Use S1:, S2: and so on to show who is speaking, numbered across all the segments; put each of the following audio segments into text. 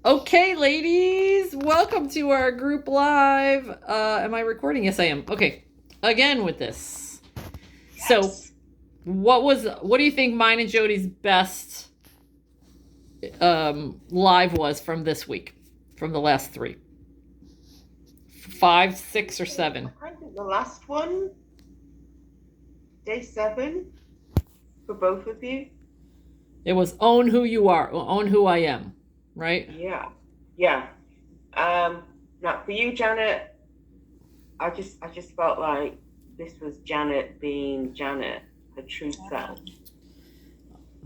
S1: Okay, ladies, welcome to our group live. Am I recording? Yes, I am. Okay, again with this. So,
S2: Yes.
S1: what do you think mine and Jody's best live was from this week, from the last three? Five, six, or
S2: I
S1: seven?
S2: kind of think the last one, day 7, for both of you.
S1: It was own who you are, own who I am, right?
S2: Yeah. Yeah. Um, Now for you, Janet, I just felt like this was Janet being Janet, her true self.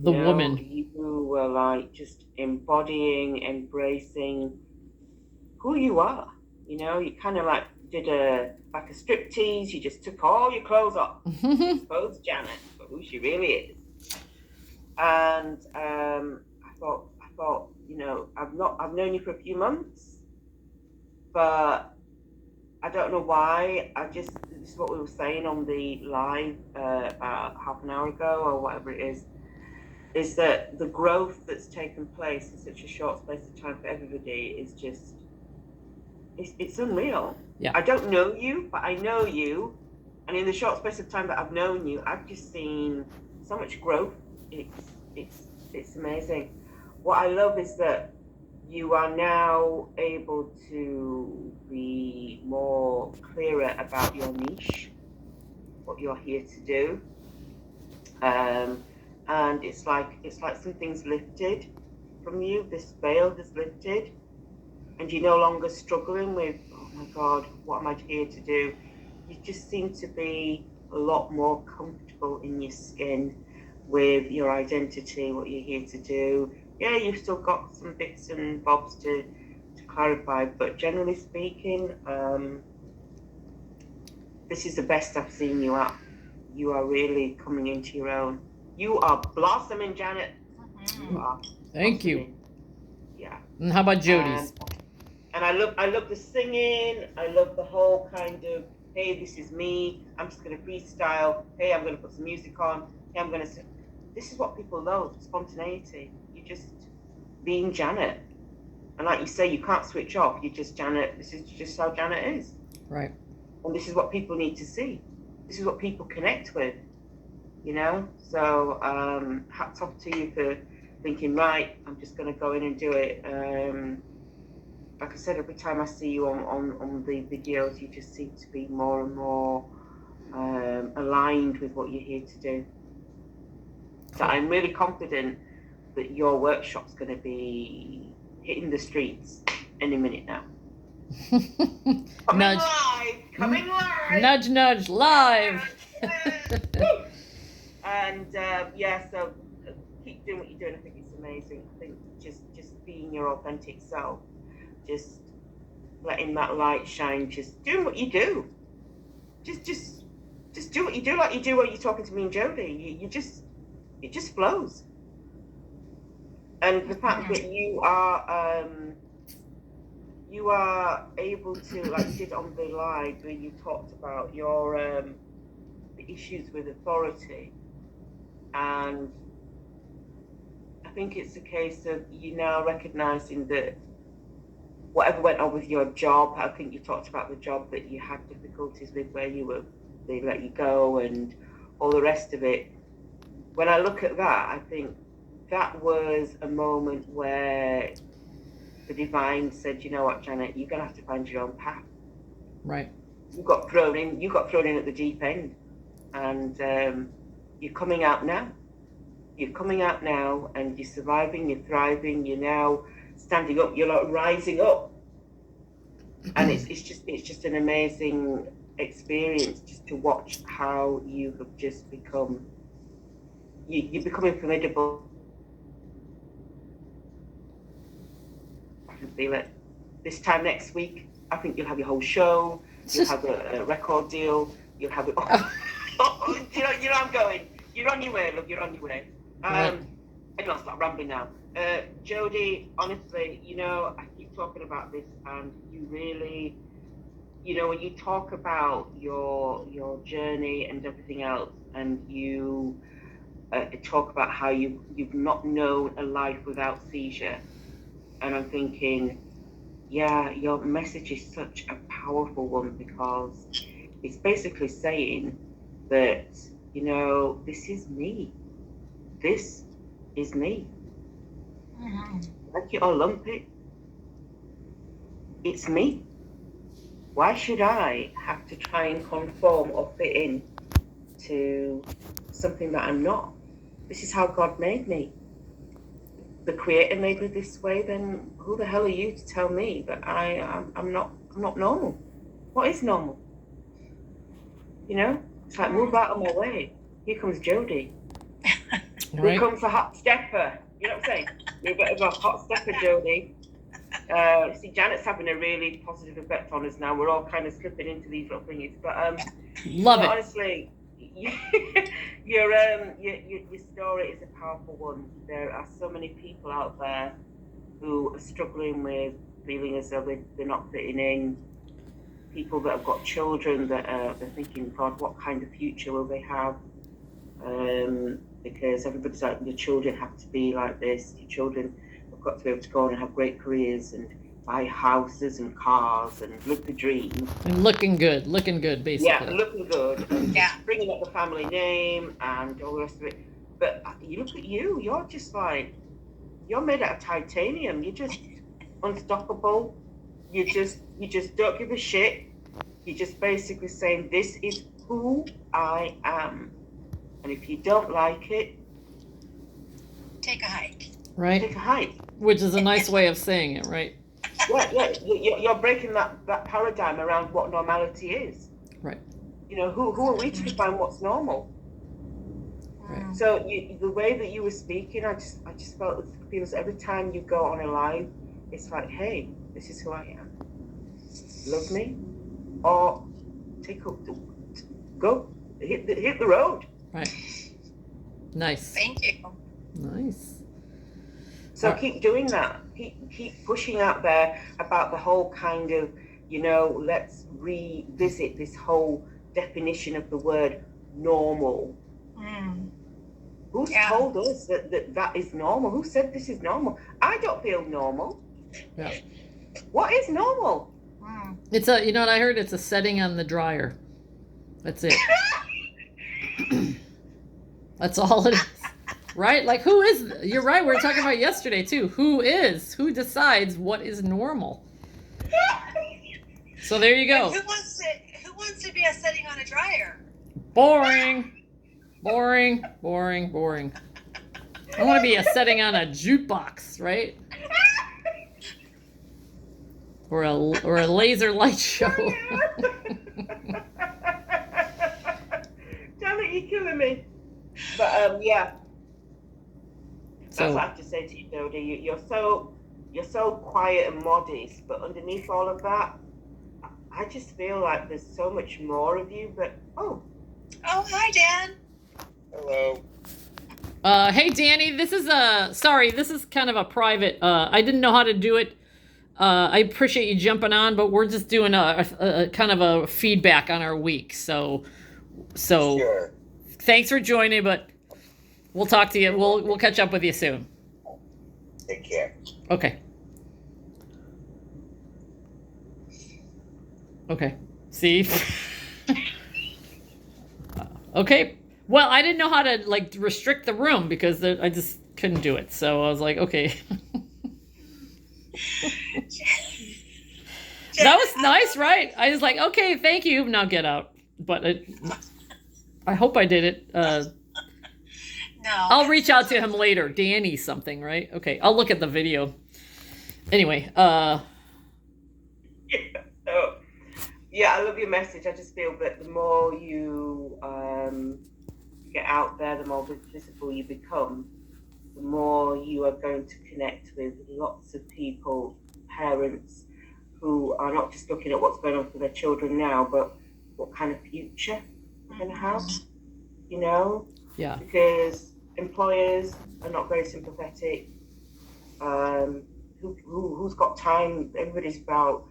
S1: The woman.
S2: You were like just embodying, embracing who you are. You kind of like did a striptease. You just took all your clothes off, exposed Janet for who she really is. And I thought, I've known you for a few months, but I don't know why. This is what we were saying on the live about half an hour ago or whatever it is that the growth that's taken place in such a short space of time for everybody is just, it's unreal.
S1: Yeah.
S2: I don't know you, but I know you. And in the short space of time that I've known you, I've just seen so much growth. It's amazing. What I love is that you are now able to be more clearer about your niche, what you're here to do. And it's like something's lifted from you. This veil has lifted, and you're no longer struggling with, oh my God, what am I here to do? You just seem to be a lot more comfortable in your skin with your identity, what you're here to do. Yeah, you've still got some bits and bobs to clarify, but generally speaking, this is the best I've seen you at. You are really coming into your own. You are blossoming, Janet. You are
S1: Thank you.
S2: blossoming. Yeah.
S1: And how about
S2: And
S1: Jody's?
S2: and I love the singing. I love the whole kind of, hey, this is me. I'm just gonna freestyle. Hey, I'm gonna put some music on. Hey, I'm gonna sing. This is what people love, spontaneity. You just being Janet. And like you say, you can't switch off. You're just Janet. This is just how Janet is.
S1: Right.
S2: And this is what people need to see. This is what people connect with. So hats off to you for thinking, right, I'm just gonna go in and do it. Like I said, every time I see you on the videos, you just seem to be more and more aligned with what you're here to do. So
S1: Cool.
S2: I'm really confident that your workshop's going to be hitting the streets any minute now.
S1: Nudge.
S2: Coming live.
S1: Nudge, nudge, live.
S2: And yeah, so keep doing what you're doing. I think it's amazing. I think just being your authentic self, just letting that light shine, just doing what you do. Just do what you do, like you do when you're talking to me and Jody. It just flows. And the fact that you are able to, like you did on the live where you talked about your the issues with authority, and I think it's a case of you now recognizing that whatever went on with your job, I think you talked about the job that you had difficulties with, where they let you go and all the rest of it. When I look at that, I think that was a moment where the divine said, you know what, Janet, you're going to have to find your own path.
S1: Right.
S2: You got thrown in at the deep end, and you're coming out now. You're coming out now, and you're surviving, you're thriving, you're now standing up, you're like rising up. And it's just an amazing experience just to watch how you have just become, you're becoming formidable. I can feel it. This time next week, I think you'll have your whole show, you'll have a record deal, you'll have it. You know I'm going. You're on your way, look, you're on your way.
S1: Right.
S2: Anyway, I'll start rambling now. Jody, honestly, I keep talking about this, and you really, when you talk about your journey and everything else, and you talk about how you've not known a life without seizure, And I'm thinking, yeah, your message is such a powerful one, because it's basically saying that, you know, this is me. This is me. Like it or lump it, it's me. Why should I have to try and conform or fit in to something that I'm not? This is how God made me. The Creator made me this way. Then who the hell are you to tell me that I'm not normal? What is normal? You know, it's like, move out of my way. Here comes Jodie.
S1: Right.
S2: Here comes the hot stepper. You know what I'm saying? You're a bit of a hot stepper, Jodie. See, Janet's having a really positive effect on us now. We're all kind of slipping into these little thingies, but
S1: love it.
S2: Honestly, your story is a powerful one. There are so many people out there who are struggling with feeling as though they're not fitting in. People that have got children that they're thinking, God, what kind of future will they have? Because everybody's like, your children have to be like this. Your children have got to be able to go on and have great careers and buy houses and cars and live the dream.
S1: And looking good, basically.
S2: Yeah, looking good. And bringing up the family name and all the rest of it. But you look at you, you're just like, you're made out of titanium. You're just unstoppable. You just don't give a shit. You're just basically saying, this is who I am. And if you don't like it,
S3: take a hike.
S1: Right.
S2: Take a hike.
S1: Which is a nice way of saying it, right?
S2: Yeah. You're breaking that paradigm around what normality is.
S1: Right.
S2: You know, who are we to define what's normal?
S1: Right.
S2: So the way that you were speaking, I just felt it feels every time you go on a live, it's like, hey, this is who I am. Love me, or go hit the road.
S1: Right. Nice.
S3: Thank you.
S1: Nice.
S2: So keep doing that. Keep pushing out there about the whole kind of, you know, let's revisit this whole definition of the word normal. Who's told us that is normal? Who said this is normal? I don't feel normal.
S1: Yeah.
S2: What is normal?
S1: It's you know what I heard? It's a setting on the dryer. That's it. That's all it is. Right? Like, who is, you're right, we were talking about yesterday too. Who decides what is normal? So there you go.
S3: Who wants to be a setting on a dryer?
S1: Boring. I want to be a setting on a jukebox, right? Or a laser light show.
S2: Damn it, you're killing me. But yeah. That's what I have to say to you, Jodie. You're so quiet and modest, but underneath all of that, I just feel like there's so much more of you. But oh,
S3: hi, Dan.
S4: Hello.
S1: Hey, Danny. This is this is kind of a private. I didn't know how to do it. I appreciate you jumping on, but we're just doing a kind of a feedback on our week. So
S4: Sure.
S1: Thanks for joining, but we'll talk to you. We'll catch up with you soon.
S4: Take care.
S1: Okay. See? Okay. Well, I didn't know how to like restrict the room because I just couldn't do it. So I was like, okay. That was nice, right? I was like, okay, thank you. Now get out. But I hope I did it.
S3: No.
S1: I'll reach out to him later. Danny something, right? Okay, I'll look at the video. Anyway,
S2: yeah, I love your message. I just feel that the more you get out there, the more visible you become, the more you are going to connect with lots of people, parents, who are not just looking at what's going on for their children now, but what kind of future they're going to have, you know?
S1: yeah.
S2: Because employers are not very sympathetic. Who's got time? Everybody's about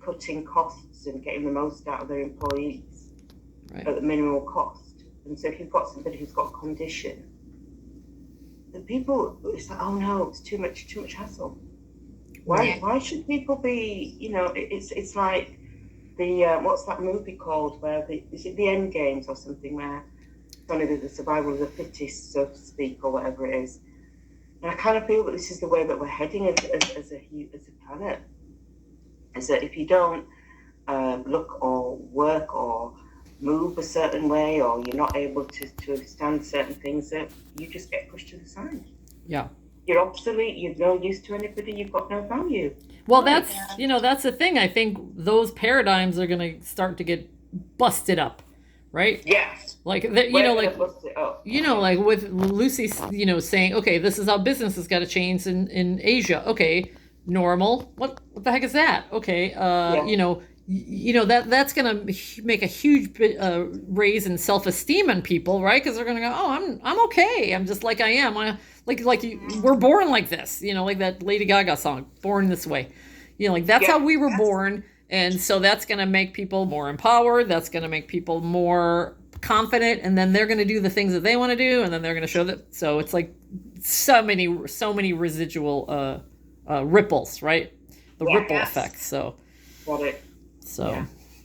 S2: cutting costs and getting the most out of their employees at the minimal cost. And so if you've got somebody who's got a condition, the people, it's like, oh no, it's too much hassle. Why should people be, it's like the, what's that movie called where is it the End Games or something where it's only the survival of the fittest, so to speak, or whatever it is. And I kind of feel that this is the way that we're heading as a planet. Is that if you don't look or work or move a certain way, or you're not able to withstand certain things, that you just get pushed to the side.
S1: Yeah.
S2: You're obsolete, you're no use to anybody, you've got no value.
S1: Well, that's the thing. I think those paradigms are going to start to get busted up, right?
S2: Yes.
S1: Like, like with Lucy, saying, okay, this is how business has got to change in Asia. Okay, normal. What the heck is that? Okay, that's going to make a huge raise in self-esteem in people, right? Because they're going to go, oh, I'm okay. I'm just like I am. We're born like this, like that Lady Gaga song, Born This Way. That's how we were born. And so that's going to make people more empowered. That's going to make people more confident. And then they're going to do the things that they want to do. And then they're going to show that. So it's like so many residual ripples, right? The ripple effect. So,
S2: got it.
S1: So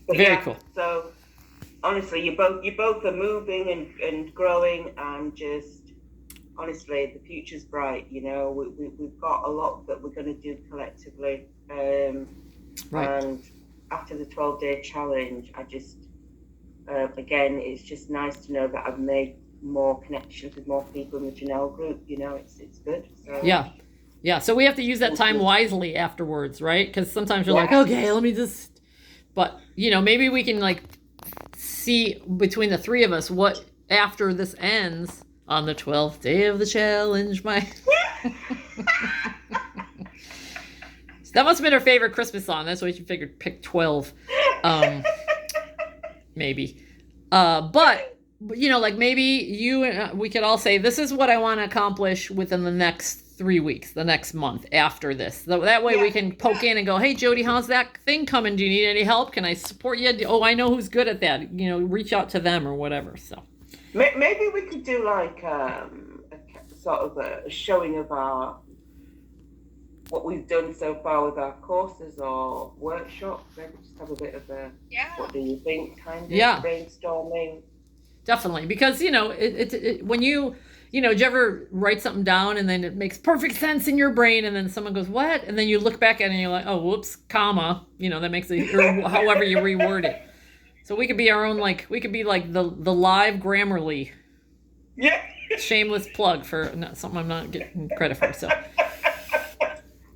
S1: very cool.
S2: So honestly, you both are moving and growing, and just honestly, the future's bright. We've got a lot that we're going to do collectively.
S1: Right.
S2: And after the 12-day challenge, I just again, it's just nice to know that I've made more connections with more people in the Janelle group. It's good. So.
S1: Yeah. So we have to use that time wisely afterwards, right? Because sometimes you're like, okay, let me just. But maybe we can see between the three of us what after this ends on the 12th day of the challenge. That must have been her favorite Christmas song. That's why she figured pick 12. Maybe. But maybe we could all say, this is what I want to accomplish within the next 3 weeks, the next month after this. That way we can poke in and go, hey, Jody, how's that thing coming? Do you need any help? Can I support you? Oh, I know who's good at that. Reach out to them or whatever. So
S2: maybe we could do like a sort of a showing of what we've done so far with our courses or workshops. Maybe just have a bit of a what do you think kind of brainstorming.
S1: Definitely, because when you do you ever write something down and then it makes perfect sense in your brain, and then someone goes, what? And then you look back at it and you're like, oh, whoops, comma, that makes it, or however you reword it. So we could be our own, we could be like the live Grammarly.
S2: Yeah.
S1: Shameless plug for something I'm not getting credit for. So.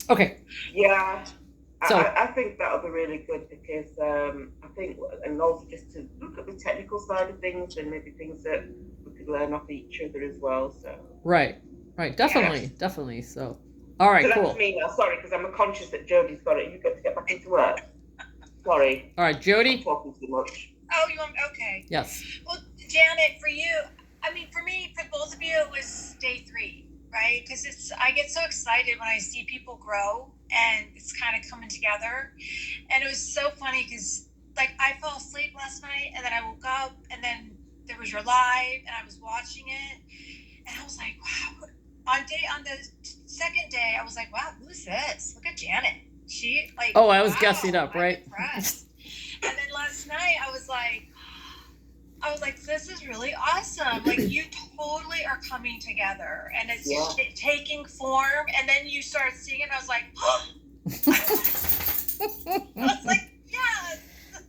S1: Okay.
S2: Yeah.
S1: So
S2: I think that'll be really good because I think, and also just to look at the technical side of things and maybe things that we could learn off each other as well. So
S1: right, definitely. So all right,
S2: so
S1: cool.
S2: That's me now. Sorry, because I'm conscious that Jody's got it. You've got to get back into work. Sorry.
S1: All right, Jody.
S2: I'm talking too much.
S3: Oh, you want okay?
S1: Yes.
S3: Well, Janet, for you, for me, for both of you, it was day 3. Right? Because I get so excited when I see people grow and it's kind of coming together. And it was so funny because I fell asleep last night and then I woke up and then there was your live and I was watching it and I was like, wow. On the second day, I was like, wow, who's this? Look at Janet. She
S1: I was guessing up, right?
S3: Impressed. And then last night I was like, this is really awesome. You totally are coming together and it's taking form. And then you start seeing it. And I was like, oh. I was like, yes.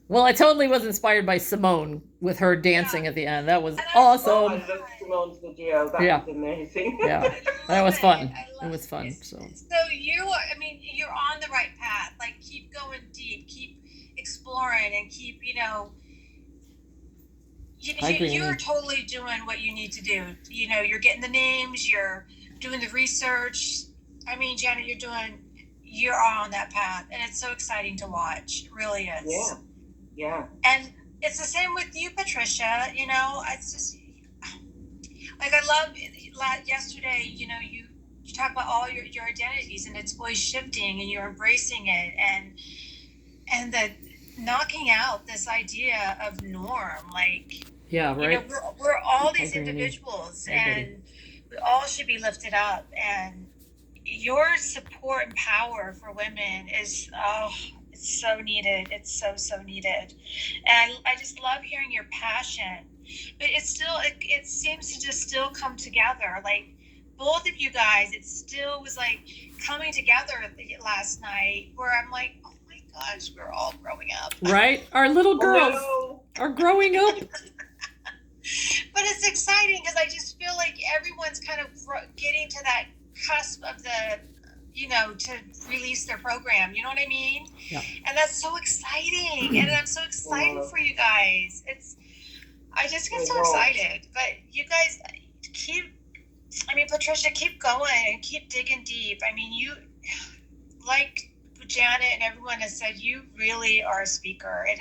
S1: Well, I totally was inspired by Simone with her dancing at the end. That was awesome.
S2: Oh, I love Simone's video. That was amazing.
S1: Yeah, that was fun. It was fun. So
S3: you're on the right path. Keep going deep, keep exploring, and keep, you're totally doing what you need to do. You're getting the names, you're doing the research. Janet, you're on that path, and it's so exciting to watch. It really is.
S2: Yeah.
S3: And it's the same with you, Patricia. It's just I love yesterday. You talk about all your identities, and it's always shifting, and you're embracing it, and the knocking out this idea of norm, right. We're all these individuals, and we all should be lifted up, and your support and power for women is, it's so needed. It's so needed. And I just love hearing your passion. But it's still, it seems to just still come together. Like, both of you guys, it still was like coming together last night where I'm like, oh my gosh, we're all growing up.
S1: Right? Our little girls are growing up.
S3: But it's exciting because I just feel like everyone's kind of getting to that cusp of the, to release their program. You know what I mean?
S1: Yeah.
S3: And that's so exciting. And I'm so excited for you guys. I just get so excited. But you guys Patricia, keep going and keep digging deep. I mean, you, like Janet and everyone has said, you really are a speaker. It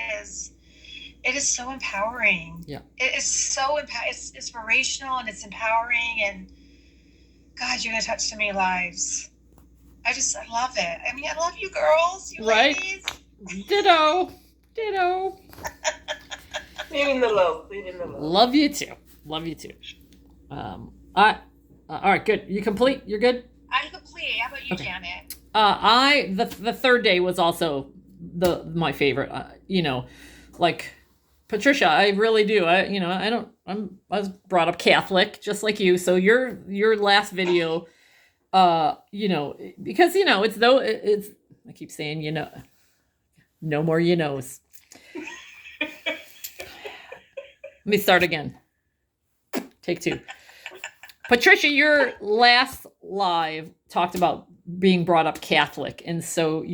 S3: is so empowering.
S1: Yeah.
S3: It is so it's inspirational and it's empowering, and God, you're gonna touch so many lives. I love it. I mean, I love you girls, you
S1: right?
S3: ladies.
S1: Ditto.
S2: Feeling the love.
S1: Love you too. All right, good. You complete? You're good?
S3: I'm complete. How about you,
S1: Okay.
S3: Janet?
S1: The third day was also my favorite. Like Patricia, I really do. I was brought up Catholic just like you. So your last video, because it's I keep saying no more knows. Let me start again. Take two. Patricia, your last live talked about being brought up Catholic, and so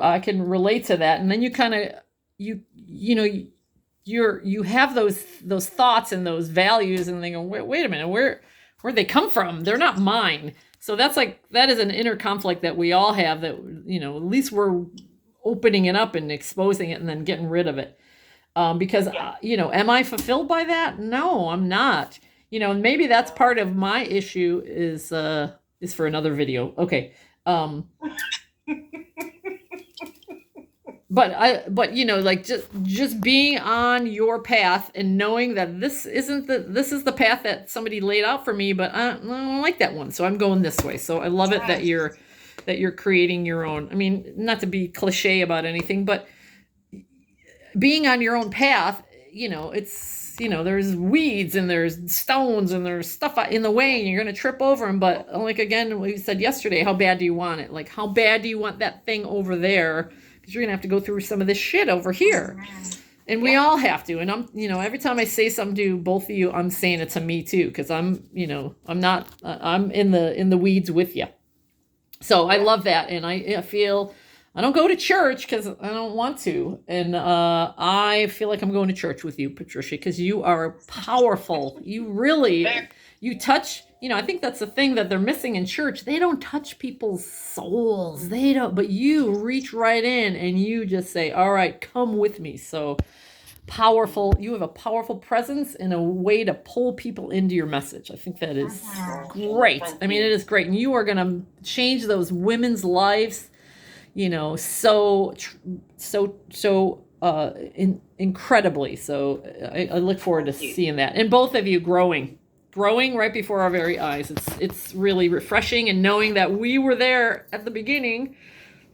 S1: I can relate to that. And then you kind of you have those thoughts and those values, and they go, wait a minute, where they come from? They're not mine. So that is an inner conflict that we all have. That at least we're opening it up and exposing it, and then getting rid of it. Because am I fulfilled by that? No, I'm not. And maybe that's part of my issue is for another video. Okay. But just being on your path and knowing that this is the path that somebody laid out for me, but I don't like that one. So I'm going this way. So I love it that you're creating your own. I mean, not to be cliche about anything, but being on your own path, there's weeds and there's stones and there's stuff in the way and you're going to trip over them. But like, again, we said yesterday, how bad do you want it? Like, how bad do you want that thing over there? Because you're going to have to go through some of this shit over here. And we all have to. And I'm, every time I say something to both of you, I'm saying it to me too. Because I'm in the weeds with you. So I love that. And I feel... I don't go to church because I don't want to. And I feel like I'm going to church with you, Patricia, because you are powerful. You touch, I think that's the thing that they're missing in church. They don't touch people's souls. They don't, but you reach right in and you just say, all right, come with me. So powerful. You have a powerful presence and a way to pull people into your message. I think that is great. I mean, it is great. And you are going to change those women's lives. Incredibly. So I look forward to seeing that. And both of you growing right before our very eyes. It's really refreshing, and knowing that we were there at the beginning,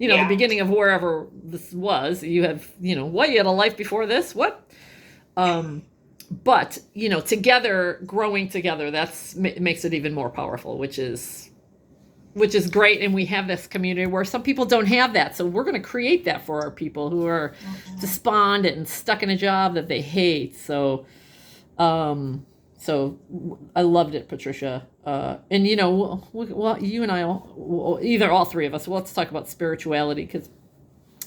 S1: the beginning of wherever this was. You have, what, you had a life before this? What? But, together, growing together, makes it even more powerful, which is great. And we have this community where some people don't have that. So we're going to create that for our people who are despondent and stuck in a job that they hate. So I loved it, Patricia. And, well, you and I, either all three of us, let's talk about spirituality, because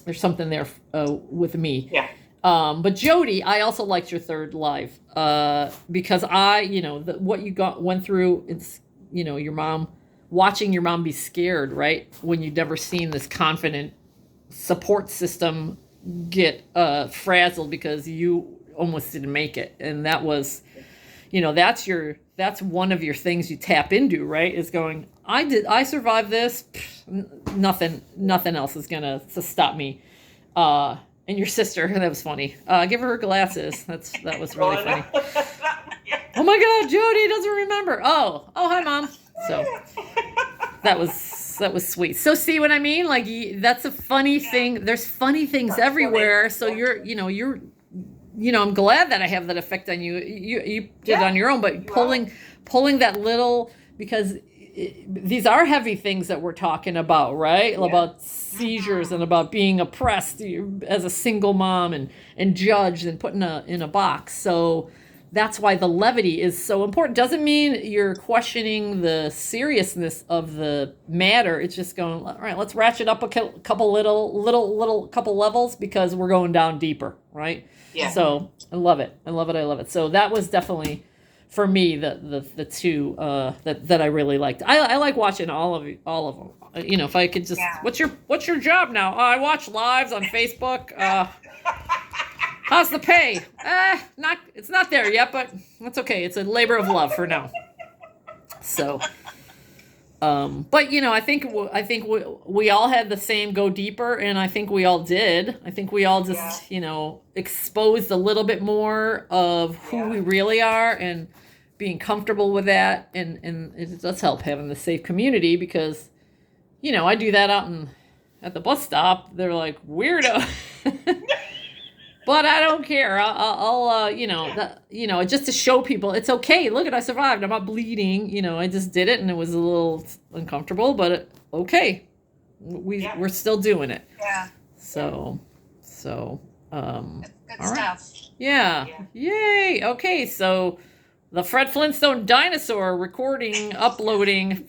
S1: there's something there with me.
S2: Yeah.
S1: But Jody, I also liked your third live because what you went through, it's, your mom, watching your mom be scared, right? When you'd never seen this confident support system get frazzled because you almost didn't make it. And that was, that's one of your things you tap into, right? Is going, I survived this. Nothing else is gonna stop me. And your sister, that was funny. Give her glasses. That was really funny. Oh my God, Jody doesn't remember. Oh, hi, Mom. So that was That was sweet. So see what I mean? Like that's a funny thing. There's funny things
S2: That's
S1: everywhere.
S2: funny.
S1: So I'm glad that I have that effect on you. You did it on your own, but pulling that little, because these are heavy things that we're talking about, right? About seizures and about being oppressed as a single mom and judged and put in a box. So that's why the levity is so important. Doesn't mean you're questioning the seriousness of the matter. It's just going, all right, let's ratchet up a couple couple levels because we're going down deeper, right?
S2: Yeah.
S1: So I love it. I love it. I love it. So that was definitely for me the two that I really liked. I like watching all of them. If I could just, what's your job now? Oh, I watch lives on Facebook. How's the pay? It's not there yet, but that's okay. It's a labor of love for now. So, but I think we all had the same go deeper, and I think we all did. I think we all just exposed a little bit more of who we really are and being comfortable with that, and it does help having the safe community, because I do that out at the bus stop. They're like, weirdo. But I don't care. I'll just to show people it's okay. Look, I survived. I'm not bleeding. I just did it, and it was a little uncomfortable, but okay. We're still doing it.
S3: Yeah.
S1: So,
S3: Good
S1: all right.
S3: stuff.
S1: Yeah. Yay. Okay. So, the Fred Flintstone dinosaur recording, uploading.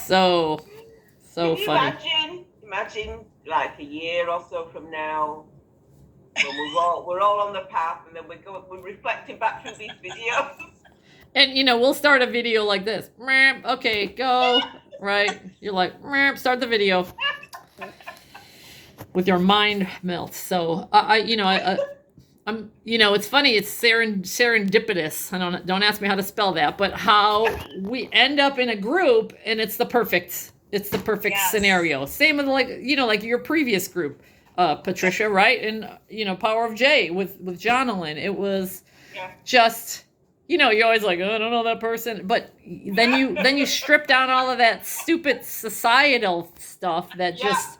S1: So
S2: Can you
S1: funny.
S2: Imagine like a year or so from now, when we're all on the path, and then we're reflecting back through these videos.
S1: And we'll start a video like this. Okay, go. Right? You're like, start the video. With your mind melt. So I'm it's funny, it's serendipitous. Don't ask me how to spell that, but how we end up in a group and it's the perfect scenario. Same with like your previous group, Patricia, right? And Power of J with Jonalyn. It was just you're always like, oh, I don't know that person, but then you strip down all of that stupid societal stuff that just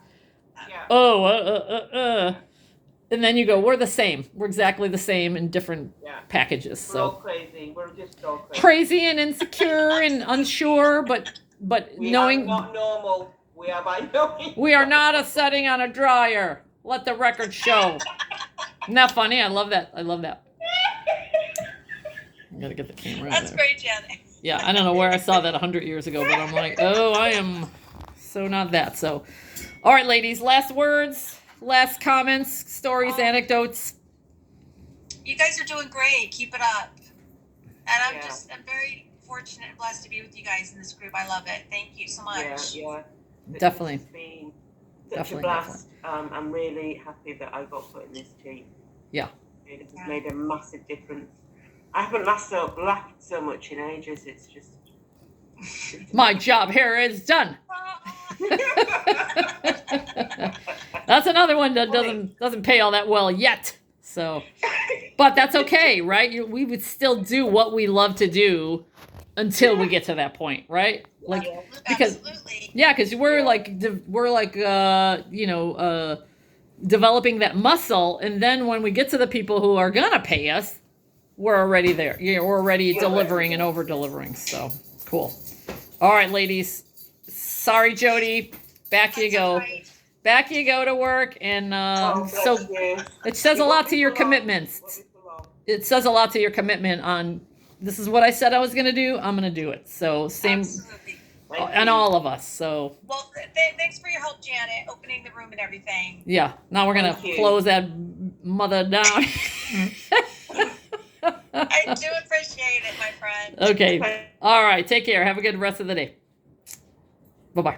S1: and then you go, we're the same. We're exactly the same in different packages.
S2: We're all
S1: So
S2: crazy. We're just all crazy.
S1: crazy and insecure and unsure, but
S2: We
S1: knowing
S2: are not normal. We are by knowing.
S1: we are not a setting on a dryer. Let the record show. Isn't that funny? I love that. I gotta get the camera.
S3: That's
S1: there.
S3: great, Janet.
S1: Yeah, I don't know where I saw that 100 years ago, but I'm like, oh, I am so not that. So, all right, ladies, last words, last comments, stories, anecdotes.
S3: You guys are doing great. Keep it up. And I'm very fortunate and blessed to be with you guys in this group. I love it. Thank you so much.
S1: Definitely.
S2: It's been such a blast. I'm really happy that I got put in this team.
S1: Yeah.
S2: It has made a massive difference. I haven't laughed so much in ages. It's just
S1: my job here is done. That's another one that doesn't pay all that well yet. So, but that's okay, right? We would still do what we love to do until we get to that point, right? Like because we're like developing that muscle, and then when we get to the people who are gonna pay us, we're already there. We're already delivering and over delivering. So cool. All right, ladies. Sorry, Jody. Back you go.
S3: Right.
S1: Back you go to work, and so it says a lot to your commitments. It says a lot to your commitment on this is what I said I was going to do. I'm going to do it. So same,
S3: Absolutely.
S1: and all of us. So
S3: Well, thanks for your help, Janet, opening the room and everything.
S1: yeah, now we're going to close that mother down.
S3: I do appreciate it, my friend.
S1: Okay. All right. Take care. Have a good rest of the day. Bye-bye.